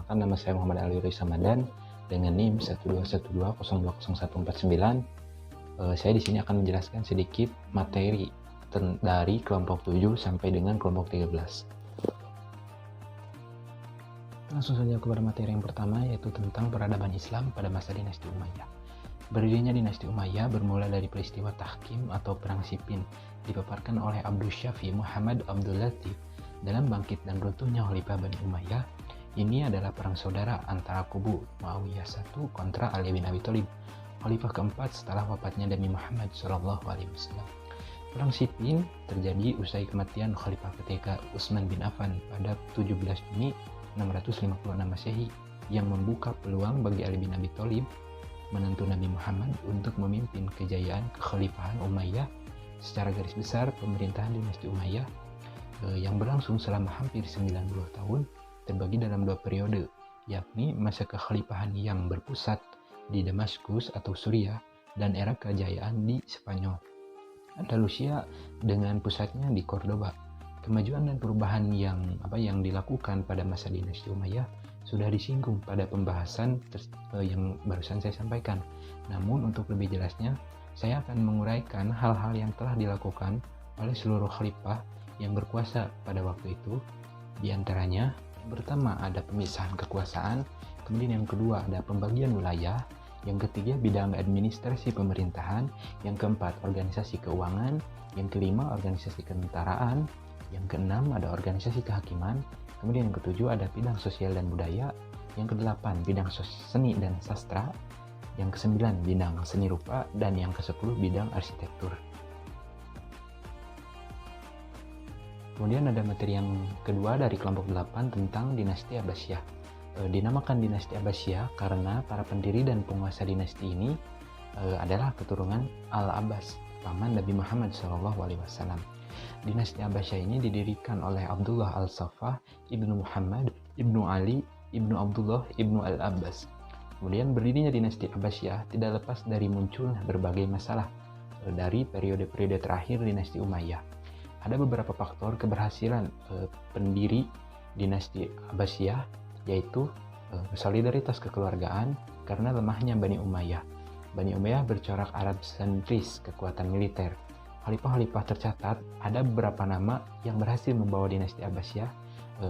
Perkenalkan, nama saya Muhammad Ali Ramadan dengan NIM 12120201449. Saya di sini akan menjelaskan sedikit materi dari kelompok 7 sampai dengan kelompok 13. Langsung saja kepada materi yang pertama, yaitu tentang peradaban Islam pada masa dinasti Umayyah. Berdirinya dinasti Umayyah bermula dari peristiwa Tahkim atau Perang Siffin, dipaparkan oleh Abdul Syafi Muhammad Abdul Latif dalam Bangkit dan Runtuhnya Khalifah Bani Umayyah. Ini adalah perang saudara antara kubu Muawiyah I kontra Ali bin Abi Thalib, khalifah keempat setelah wafatnya Nabi Muhammad SAW. Perang Siffin terjadi usai kematian khalifah ketiga Utsman bin Affan pada 17 Juni 656 Masehi, yang membuka peluang bagi Ali bin Abi Thalib, menantu Nabi Muhammad, untuk memimpin kejayaan kekhalifahan Umayyah. Secara garis besar, pemerintahan dinasti Umayyah yang berlangsung selama hampir 90 tahun terbagi dalam dua periode, yakni masa kekhalifahan yang berpusat di Damaskus atau Suriah dan era kejayaan di Spanyol, Andalusia dengan pusatnya di Cordoba. Kemajuan dan perubahan yang dilakukan pada masa dinasti Umayyah sudah disinggung pada pembahasan yang barusan saya sampaikan. Namun untuk lebih jelasnya, saya akan menguraikan hal-hal yang telah dilakukan oleh seluruh khalifah yang berkuasa pada waktu itu. Di antaranya, pertama ada pemisahan kekuasaan, kemudian yang kedua ada pembagian wilayah, yang ketiga bidang administrasi pemerintahan, yang keempat organisasi keuangan, yang kelima organisasi ketentaraan, yang keenam ada organisasi kehakiman, kemudian yang ketujuh ada bidang sosial dan budaya, yang kedelapan bidang seni dan sastra, yang kesembilan bidang seni rupa, dan yang kesepuluh bidang arsitektur. Kemudian ada materi yang kedua dari kelompok 8 tentang dinasti Abbasiyah. Dinamakan dinasti Abbasiyah karena para pendiri dan penguasa dinasti ini adalah keturunan Al-Abbas, paman Nabi Muhammad SAW. Dinasti Abbasiyah ini didirikan oleh Abdullah Al-Saffah, Ibnu Muhammad, Ibnu Ali, Ibnu Abdullah, Ibnu Al-Abbas. Kemudian berdirinya dinasti Abbasiyah tidak lepas dari munculnya berbagai masalah dari periode-periode terakhir dinasti Umayyah. Ada beberapa faktor keberhasilan pendiri dinasti Abbasiyah, yaitu solidaritas kekeluargaan karena lemahnya Bani Umayyah. Bani Umayyah bercorak Arab sentris kekuatan militer. Khalifah-khalifah tercatat ada beberapa nama yang berhasil membawa dinasti Abbasiyah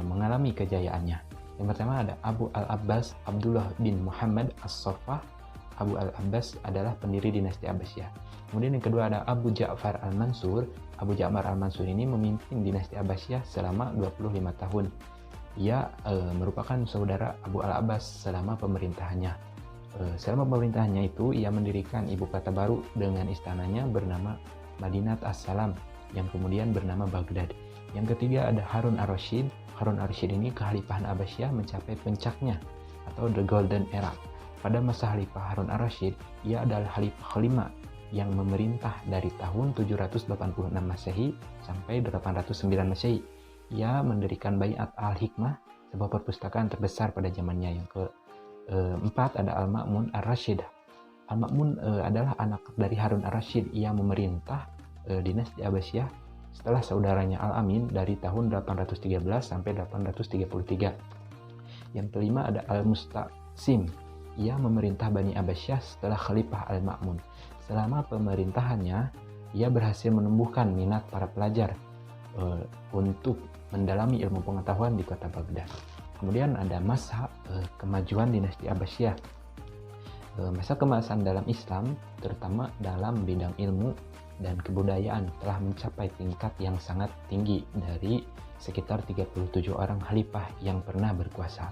mengalami kejayaannya. Yang pertama ada Abu Al-Abbas Abdullah bin Muhammad As-Saffah. Abu Al-Abbas adalah pendiri dinasti Abbasiyah. Kemudian yang kedua ada Abu Ja'far Al-Mansur. Abu Ja'far Al-Mansur ini memimpin dinasti Abbasiyah selama 25 tahun. Ia merupakan saudara Abu Al-Abbas selama pemerintahannya. Selama pemerintahannya itu, ia mendirikan ibu kota baru dengan istananya bernama Madinat As-Salam, yang kemudian bernama Baghdad. Yang ketiga ada Harun Ar-Rasyid. Harun Ar-Rasyid ini kekhalifahan Abbasiyah mencapai puncaknya atau the golden era. Pada masa Khalifah Harun Ar-Rasyid, ia adalah khalifah kelima yang memerintah dari tahun 786 Masehi sampai 809 Masehi. Ia mendirikan Baiat Al-Hikmah, sebuah perpustakaan terbesar pada zamannya. Yang keempat ada Al-Ma'mun Ar-Rasyid. Al-Ma'mun adalah anak dari Harun Ar-Rasyid yang memerintah dinasti Abbasiyah setelah saudaranya Al-Amin dari tahun 813 sampai 833. Yang kelima ada Al-Musta'sim. Ia memerintah Bani Abbasiyah setelah Khalifah Al-Ma'mun. Selama pemerintahannya, ia berhasil menumbuhkan minat para pelajar untuk mendalami ilmu pengetahuan di kota Baghdad. Kemudian ada masa kemajuan dinasti Abbasiyah. Masa kemasan dalam Islam, terutama dalam bidang ilmu dan kebudayaan, telah mencapai tingkat yang sangat tinggi dari sekitar 37 orang khalifah yang pernah berkuasa.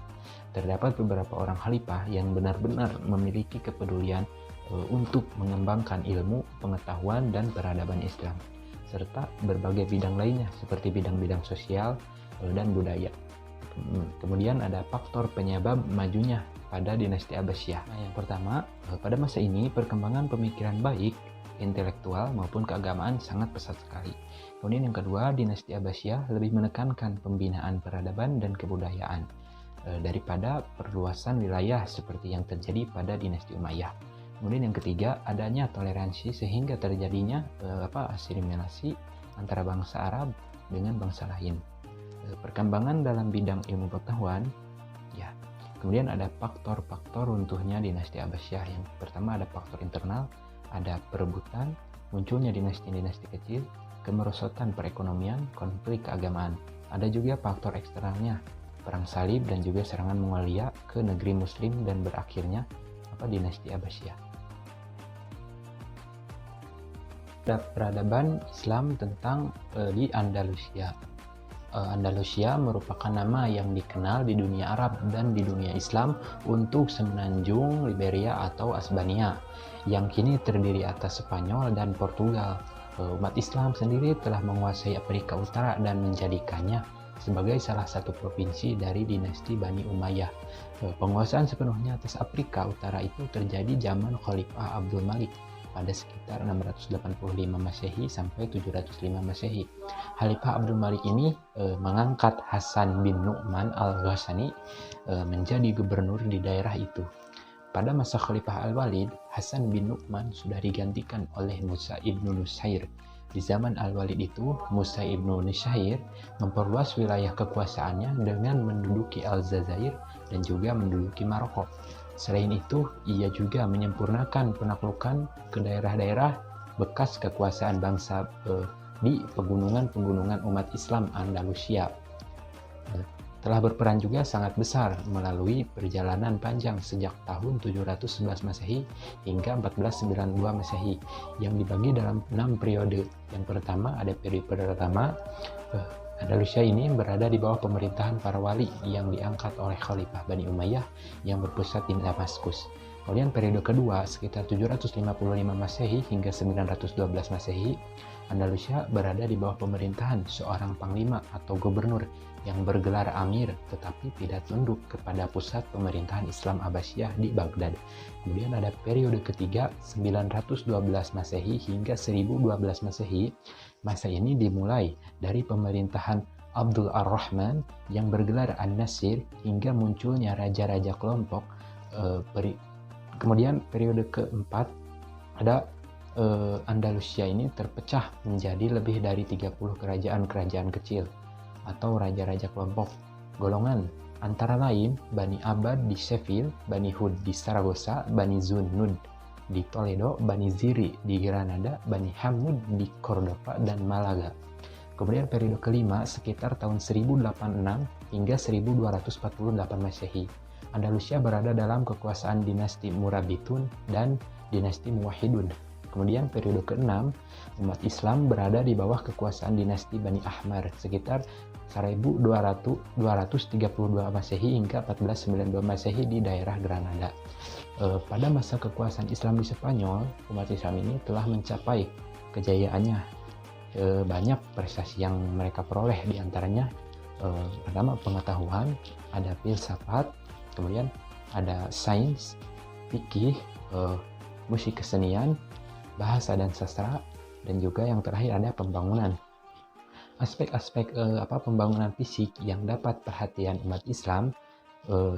Terdapat beberapa orang khalifah yang benar-benar memiliki kepedulian untuk mengembangkan ilmu, pengetahuan, dan peradaban Islam, serta berbagai bidang lainnya seperti bidang-bidang sosial dan budaya. Kemudian ada faktor penyebab majunya pada dinasti Abbasiyah. Yang pertama, pada masa ini perkembangan pemikiran baik, intelektual maupun keagamaan sangat pesat sekali. Kemudian yang kedua, dinasti Abbasiyah lebih menekankan pembinaan peradaban dan kebudayaan daripada perluasan wilayah seperti yang terjadi pada dinasti Umayyah. Kemudian yang ketiga, adanya toleransi sehingga terjadinya asimilasi antara bangsa Arab dengan bangsa lain. Perkembangan dalam bidang ilmu pengetahuan Kemudian ada faktor-faktor runtuhnya dinasti Abbasiyah. Yang pertama ada faktor internal, ada perebutan, munculnya dinasti-dinasti kecil, kemerosotan perekonomian, konflik keagamaan. Ada juga faktor eksternalnya, perang salib dan juga serangan Mongolia ke negeri muslim dan berakhirnya dinasti Abbasiyah. Peradaban Islam tentang di Andalusia. Andalusia merupakan nama yang dikenal di dunia Arab dan di dunia Islam untuk semenanjung Liberia atau Asbania yang kini terdiri atas Spanyol dan Portugal. Umat Islam sendiri telah menguasai Afrika Utara dan menjadikannya sebagai salah satu provinsi dari dinasti Bani Umayyah. Penguasaan sepenuhnya atas Afrika Utara itu terjadi zaman Khalifah Abdul Malik pada sekitar 685 Masehi sampai 705 Masehi. Khalifah Abdul Malik ini mengangkat Hasan bin Nu'man al-Ghassani menjadi gubernur di daerah itu. Pada masa Khalifah Al-Walid, Hasan bin Nu'man sudah digantikan oleh Musa ibnu Nusair. Di zaman Al-Walid itu, Musa ibnu Nusair memperluas wilayah kekuasaannya dengan menduduki Aljazair dan juga menduduki Maroko. Selain itu, ia juga menyempurnakan penaklukan ke daerah-daerah bekas kekuasaan bangsa di pegunungan-pegunungan umat Islam Andalusia. Telah berperan juga sangat besar melalui perjalanan panjang sejak tahun 711 Masehi hingga 1492 Masehi yang dibagi dalam 6 periode. Yang pertama ada periode pertama, Andalusia ini berada di bawah pemerintahan para wali yang diangkat oleh Khalifah Bani Umayyah yang berpusat di Damaskus. Kemudian periode kedua sekitar 755 Masehi hingga 912 Masehi, Andalusia berada di bawah pemerintahan seorang panglima atau gubernur yang bergelar Amir tetapi tidak tunduk kepada pusat pemerintahan Islam Abbasiyah di Baghdad. Kemudian ada periode ketiga 912 Masehi hingga 1012 Masehi. Masa ini dimulai dari pemerintahan Abdul Ar-Rahman yang bergelar An-Nasir hingga munculnya raja-raja kelompok. Kemudian periode keempat ada Andalusia ini terpecah menjadi lebih dari 30 kerajaan-kerajaan kecil atau raja-raja kelompok golongan, antara lain Bani Abbad di Seville, Bani Hud di Saragossa, Bani Zunud di Toledo, Bani Ziri di Granada, Bani Hamud di Cordova dan Malaga. Kemudian periode kelima sekitar tahun 1086 hingga 1248 Masehi. Andalusia berada dalam kekuasaan dinasti Murabitun dan dinasti Muwahhidun. Kemudian periode ke-6, umat Islam berada di bawah kekuasaan dinasti Bani Ahmar sekitar 1232 Masehi hingga 1492 Masehi di daerah Granada. Pada masa kekuasaan Islam di Spanyol, umat Islam ini telah mencapai kejayaannya. Banyak prestasi yang mereka peroleh, diantaranya pertama pengetahuan, ada filsafat, kemudian ada sains, fikih, musik kesenian, bahasa dan sastra, dan juga yang terakhir ada pembangunan. Aspek-aspek pembangunan fisik yang dapat perhatian umat Islam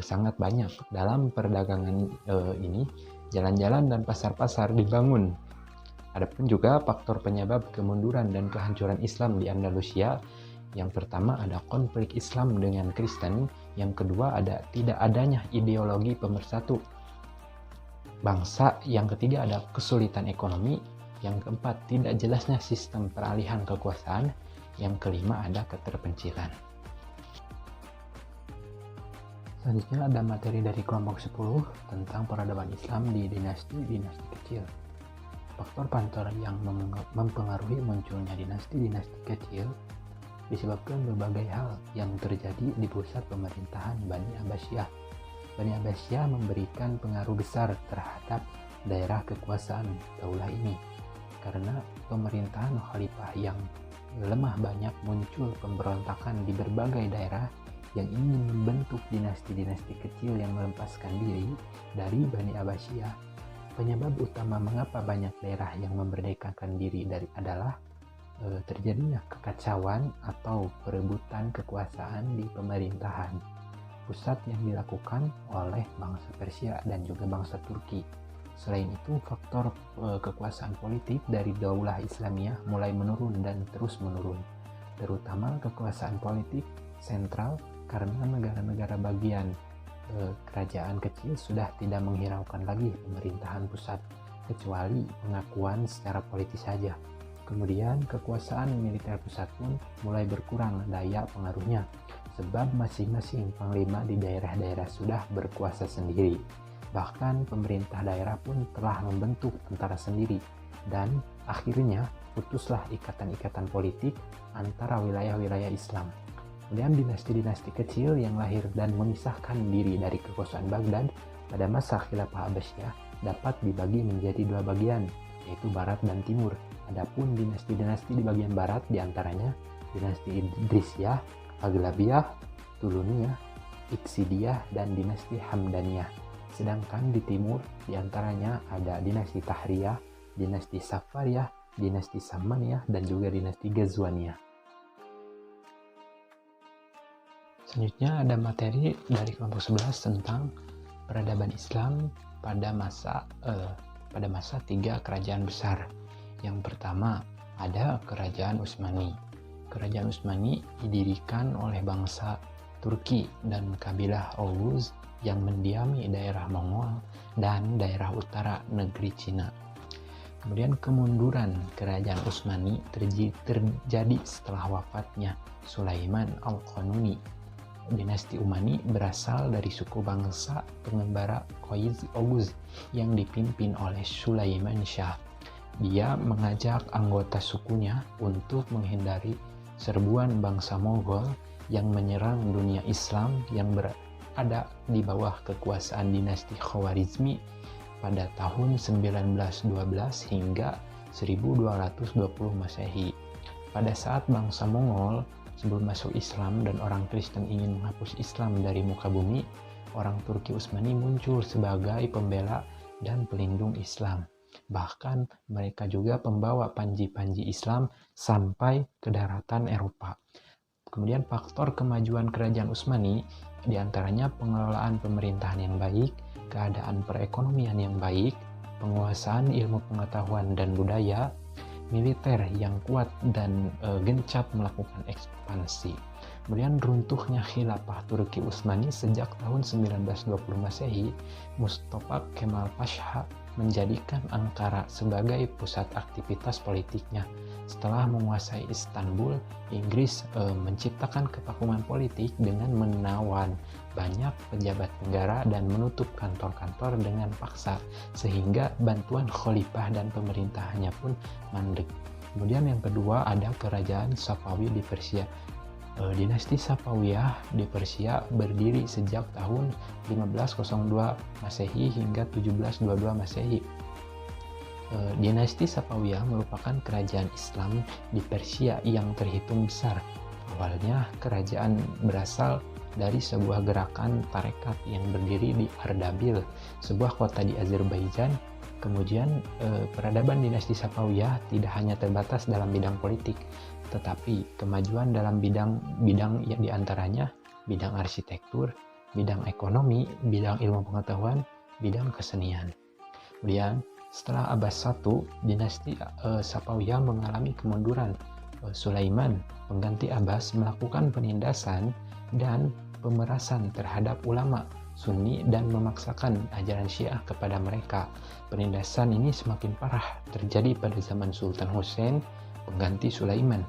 sangat banyak. Dalam perdagangan ini, jalan-jalan dan pasar-pasar dibangun. Adapun juga faktor penyebab kemunduran dan kehancuran Islam di Andalusia. Yang pertama ada konflik Islam dengan Kristen. Yang kedua ada tidak adanya ideologi pemersatu bangsa. Yang ketiga ada kesulitan ekonomi. Yang keempat tidak jelasnya sistem peralihan kekuasaan. Yang kelima ada keterpencilan. Selanjutnya ada materi dari kelompok 10 tentang peradaban Islam di dinasti-dinasti kecil. Faktor-faktor yang mempengaruhi munculnya dinasti-dinasti kecil disebabkan berbagai hal yang terjadi di pusat pemerintahan Bani Abbasiyah. Bani Abbasiyah memberikan pengaruh besar terhadap daerah kekuasaan daulah ini. Karena pemerintahan khalifah yang lemah, banyak muncul pemberontakan di berbagai daerah yang ingin membentuk dinasti-dinasti kecil yang melepaskan diri dari Bani Abbasiyah. Penyebab utama mengapa banyak daerah yang memerdekakan diri adalah terjadinya kekacauan atau perebutan kekuasaan di pemerintahan pusat yang dilakukan oleh bangsa Persia dan juga bangsa Turki. Selain itu, faktor kekuasaan politik dari Daulah Islamiyah mulai menurun dan terus menurun, terutama kekuasaan politik sentral karena negara-negara bagian kerajaan kecil sudah tidak menghiraukan lagi pemerintahan pusat, kecuali pengakuan secara politis saja. Kemudian kekuasaan militer pusat pun mulai berkurang daya pengaruhnya, sebab masing-masing panglima di daerah-daerah sudah berkuasa sendiri. Bahkan pemerintah daerah pun telah membentuk tentara sendiri, dan akhirnya putuslah ikatan-ikatan politik antara wilayah-wilayah Islam. Kemudian dinasti-dinasti kecil yang lahir dan memisahkan diri dari kekuasaan Baghdad pada masa Khilafah Abbasiyah dapat dibagi menjadi dua bagian, yaitu Barat dan Timur. Adapun dinasti-dinasti di bagian Barat diantaranya dinasti Idrisiyah, Aghlabiyah, Tuluniyah, Iksidiyah, dan dinasti Hamdaniyah. Sedangkan di Timur diantaranya ada dinasti Tahriyah, dinasti Safariyah, dinasti Samaniyah, dan juga dinasti Ghazwaniyah. Selanjutnya ada materi dari kelompok 11 tentang peradaban Islam pada masa 3 kerajaan besar. Yang pertama ada Kerajaan Utsmani. Kerajaan Utsmani didirikan oleh bangsa Turki dan kabilah Oghuz yang mendiami daerah Mongol dan daerah utara negeri Cina. Kemudian kemunduran Kerajaan Utsmani terjadi setelah wafatnya Sulaiman Al-Qanuni. Dinasti Umayyad berasal dari suku bangsa pengembara Oghuz yang dipimpin oleh Sulaiman Shah. Dia mengajak anggota sukunya untuk menghindari serbuan bangsa Monggol yang menyerang dunia Islam yang berada di bawah kekuasaan dinasti Khawarizmi pada tahun 1912 hingga 1220 Masehi. Pada saat bangsa Mongol sebelum masuk Islam dan orang Kristen ingin menghapus Islam dari muka bumi, orang Turki Utsmani muncul sebagai pembela dan pelindung Islam. Bahkan mereka juga pembawa panji-panji Islam sampai ke daratan Eropa. Kemudian faktor kemajuan Kerajaan Utsmani diantaranya pengelolaan pemerintahan yang baik, keadaan perekonomian yang baik, penguasaan ilmu pengetahuan dan budaya, militer yang kuat dan gencar melakukan ekspansi. Kemudian runtuhnya khilafah Turki Utsmani sejak tahun 1920 Masehi, Mustafa Kemal Pasha menjadikan Ankara sebagai pusat aktivitas politiknya. Setelah menguasai Istanbul, Inggris menciptakan kevakuman politik dengan menawan banyak pejabat negara dan menutup kantor-kantor dengan paksa, sehingga bantuan khalifah dan pemerintahannya pun mandek. Kemudian yang kedua ada Kerajaan Safawi di Persia. Dinasti Safawiyah di Persia berdiri sejak tahun 1502 Masehi hingga 1722 Masehi. Dinasti Safawiyah merupakan kerajaan Islam di Persia yang terhitung besar. Awalnya kerajaan berasal dari sebuah gerakan tarekat yang berdiri di Ardabil, sebuah kota di Azerbaijan. Kemudian peradaban dinasti Safawiyah tidak hanya terbatas dalam bidang politik, tetapi kemajuan dalam bidang yang diantaranya bidang arsitektur, bidang ekonomi, bidang ilmu pengetahuan, bidang kesenian. Kemudian setelah Abbas I, dinasti Safawiyah mengalami kemunduran. Sulaiman, pengganti Abbas, melakukan penindasan dan pemerasan terhadap ulama Sunni dan memaksakan ajaran Syiah kepada mereka. Penindasan ini semakin parah terjadi pada zaman Sultan Hussein, pengganti Sulaiman.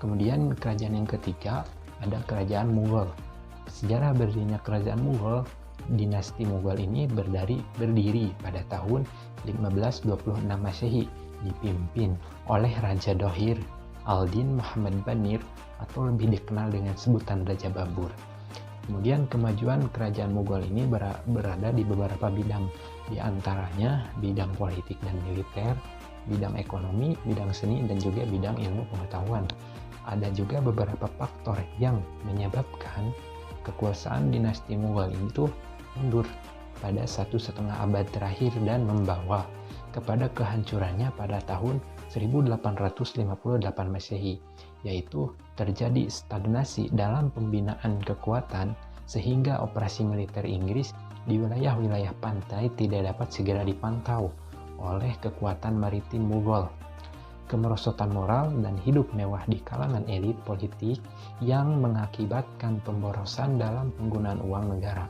Kemudian kerajaan yang ketiga ada Kerajaan Mughal. Sejarah berdirinya Kerajaan Mughal, dinasti Mughal ini berdiri pada tahun 1526 Masehi, dipimpin oleh Raja Dohir Aldin Muhammad Banir atau lebih dikenal dengan sebutan Raja Babur. Kemudian kemajuan Kerajaan Mughal ini berada di beberapa bidang, di antaranya bidang politik dan militer, bidang ekonomi, bidang seni, dan juga bidang ilmu pengetahuan. Ada juga beberapa faktor yang menyebabkan kekuasaan dinasti Mughal itu mundur pada 1,5 abad terakhir dan membawa kepada kehancurannya pada tahun 1858 Masehi, yaitu terjadi stagnasi dalam pembinaan kekuatan sehingga operasi militer Inggris di wilayah-wilayah pantai tidak dapat segera dipantau oleh kekuatan maritim Mughal. kemerosotan moral dan hidup mewah di kalangan elit politik yang mengakibatkan pemborosan dalam penggunaan uang negara.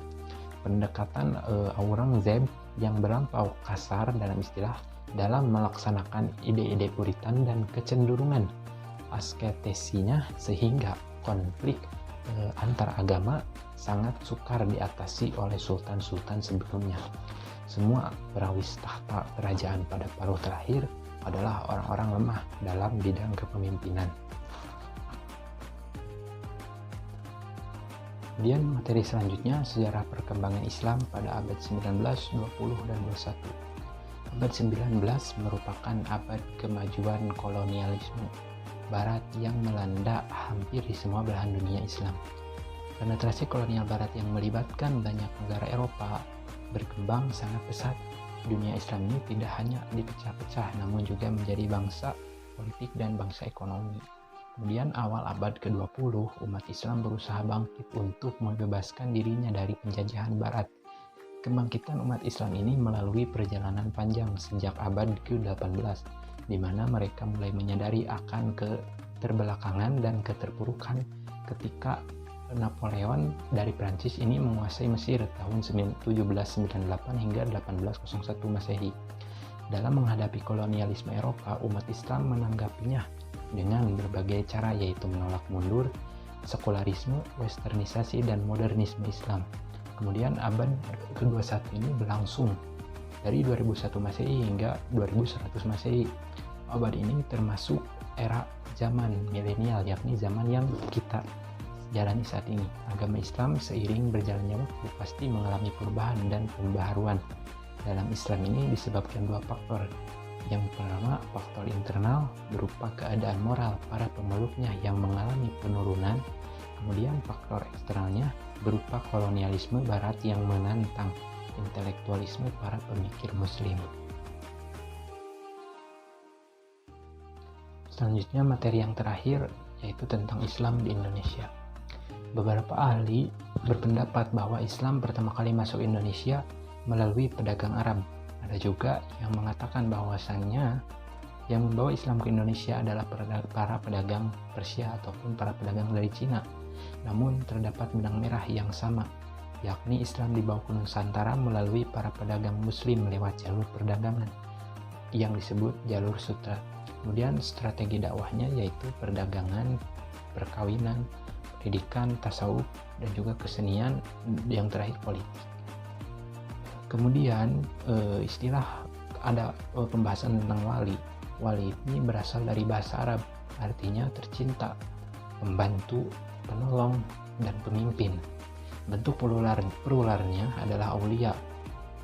Pendekatan Aurangzeb yang melampau kasar dalam istilah dalam melaksanakan ide-ide Puritan dan kecenderungan asketesinya sehingga konflik antar agama sangat sukar diatasi oleh sultan-sultan sebelumnya. Semua perawis tahta kerajaan pada paruh terakhir adalah orang-orang lemah dalam bidang kepemimpinan. Kemudian materi selanjutnya sejarah perkembangan Islam pada abad 19, 20, dan 21. Abad 19 merupakan abad kemajuan kolonialisme Barat yang melanda hampir di semua belahan dunia Islam. Penetrasi kolonial Barat yang melibatkan banyak negara Eropa berkembang sangat pesat. Dunia Islam ini tidak hanya dipecah-pecah, namun juga menjadi bangsa politik dan bangsa ekonomi. Kemudian awal abad ke-20, umat Islam berusaha bangkit untuk membebaskan dirinya dari penjajahan Barat. Kebangkitan umat Islam ini melalui perjalanan panjang sejak abad ke-18, di mana mereka mulai menyadari akan keterbelakangan dan keterpurukan ketika Napoleon dari Prancis ini menguasai Mesir tahun 1798 hingga 1801 Masehi. Dalam menghadapi kolonialisme Eropa, umat Islam menanggapinya dengan berbagai cara, yaitu menolak mundur, sekularisme, westernisasi, dan modernisme Islam. Kemudian abad ke-21 ini berlangsung dari 2001 Masehi hingga 2100 Masehi. Abad ini termasuk era zaman milenial, yakni zaman yang kita jalani saat ini. Agama Islam seiring berjalannya waktu pasti mengalami perubahan dan pembaharuan. Dalam Islam ini disebabkan dua faktor. Yang pertama, faktor internal berupa keadaan moral para pemeluknya yang mengalami penurunan. Kemudian faktor eksternalnya berupa kolonialisme Barat yang menantang intelektualisme para pemikir Muslim. Selanjutnya materi yang terakhir yaitu tentang Islam di Indonesia. Beberapa ahli berpendapat bahwa Islam pertama kali masuk Indonesia melalui pedagang Arab. Ada juga yang mengatakan bahwasannya yang membawa Islam ke Indonesia adalah para pedagang Persia ataupun para pedagang dari Cina. Namun terdapat benang merah yang sama, yakni Islam dibawa ke Nusantara melalui para pedagang Muslim lewat jalur perdagangan yang disebut jalur sutra. Kemudian strategi dakwahnya yaitu perdagangan, perkawinan, pendidikan, tasawuf, dan juga kesenian, yang terakhir politik. Kemudian istilah ada pembahasan tentang wali. Wali ini berasal dari bahasa Arab, artinya tercinta, pembantu, penolong, dan pemimpin. Bentuk plural-nya adalah aulia.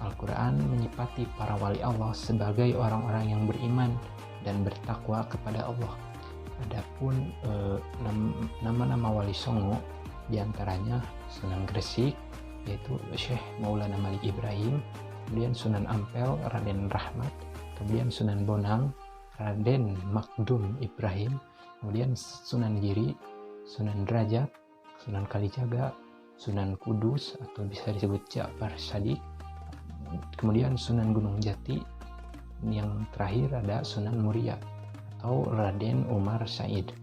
Al-Quran menyifati para wali Allah sebagai orang-orang yang beriman dan bertakwa kepada Allah. Adapun nama-nama wali songo diantaranya Sunan Gresik yaitu Syekh Maulana Malik Ibrahim, kemudian Sunan Ampel Raden Rahmat, kemudian Sunan Bonang Raden Makdum Ibrahim, kemudian Sunan Giri, Sunan Derajat, Sunan Kalijaga, Sunan Kudus atau bisa disebut Ja'far Shadiq, kemudian Sunan Gunung Jati, yang terakhir ada Sunan Muria atau Raden Umar Said.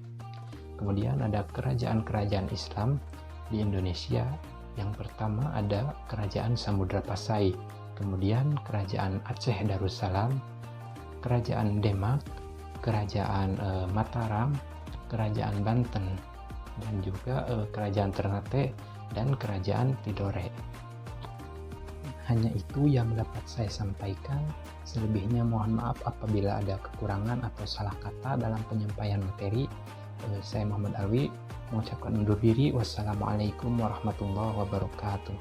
Kemudian ada kerajaan-kerajaan Islam di Indonesia. Yang pertama ada Kerajaan Samudra Pasai, kemudian Kerajaan Aceh Darussalam, Kerajaan Demak, Kerajaan Mataram, Kerajaan Banten, dan juga Kerajaan Ternate dan Kerajaan Tidore. Hanya itu yang dapat saya sampaikan. Selebihnya mohon maaf apabila ada kekurangan atau salah kata dalam penyampaian materi. Saya Muhammad Alwi mengucapkan undur diri. Wassalamualaikum warahmatullahi wabarakatuh.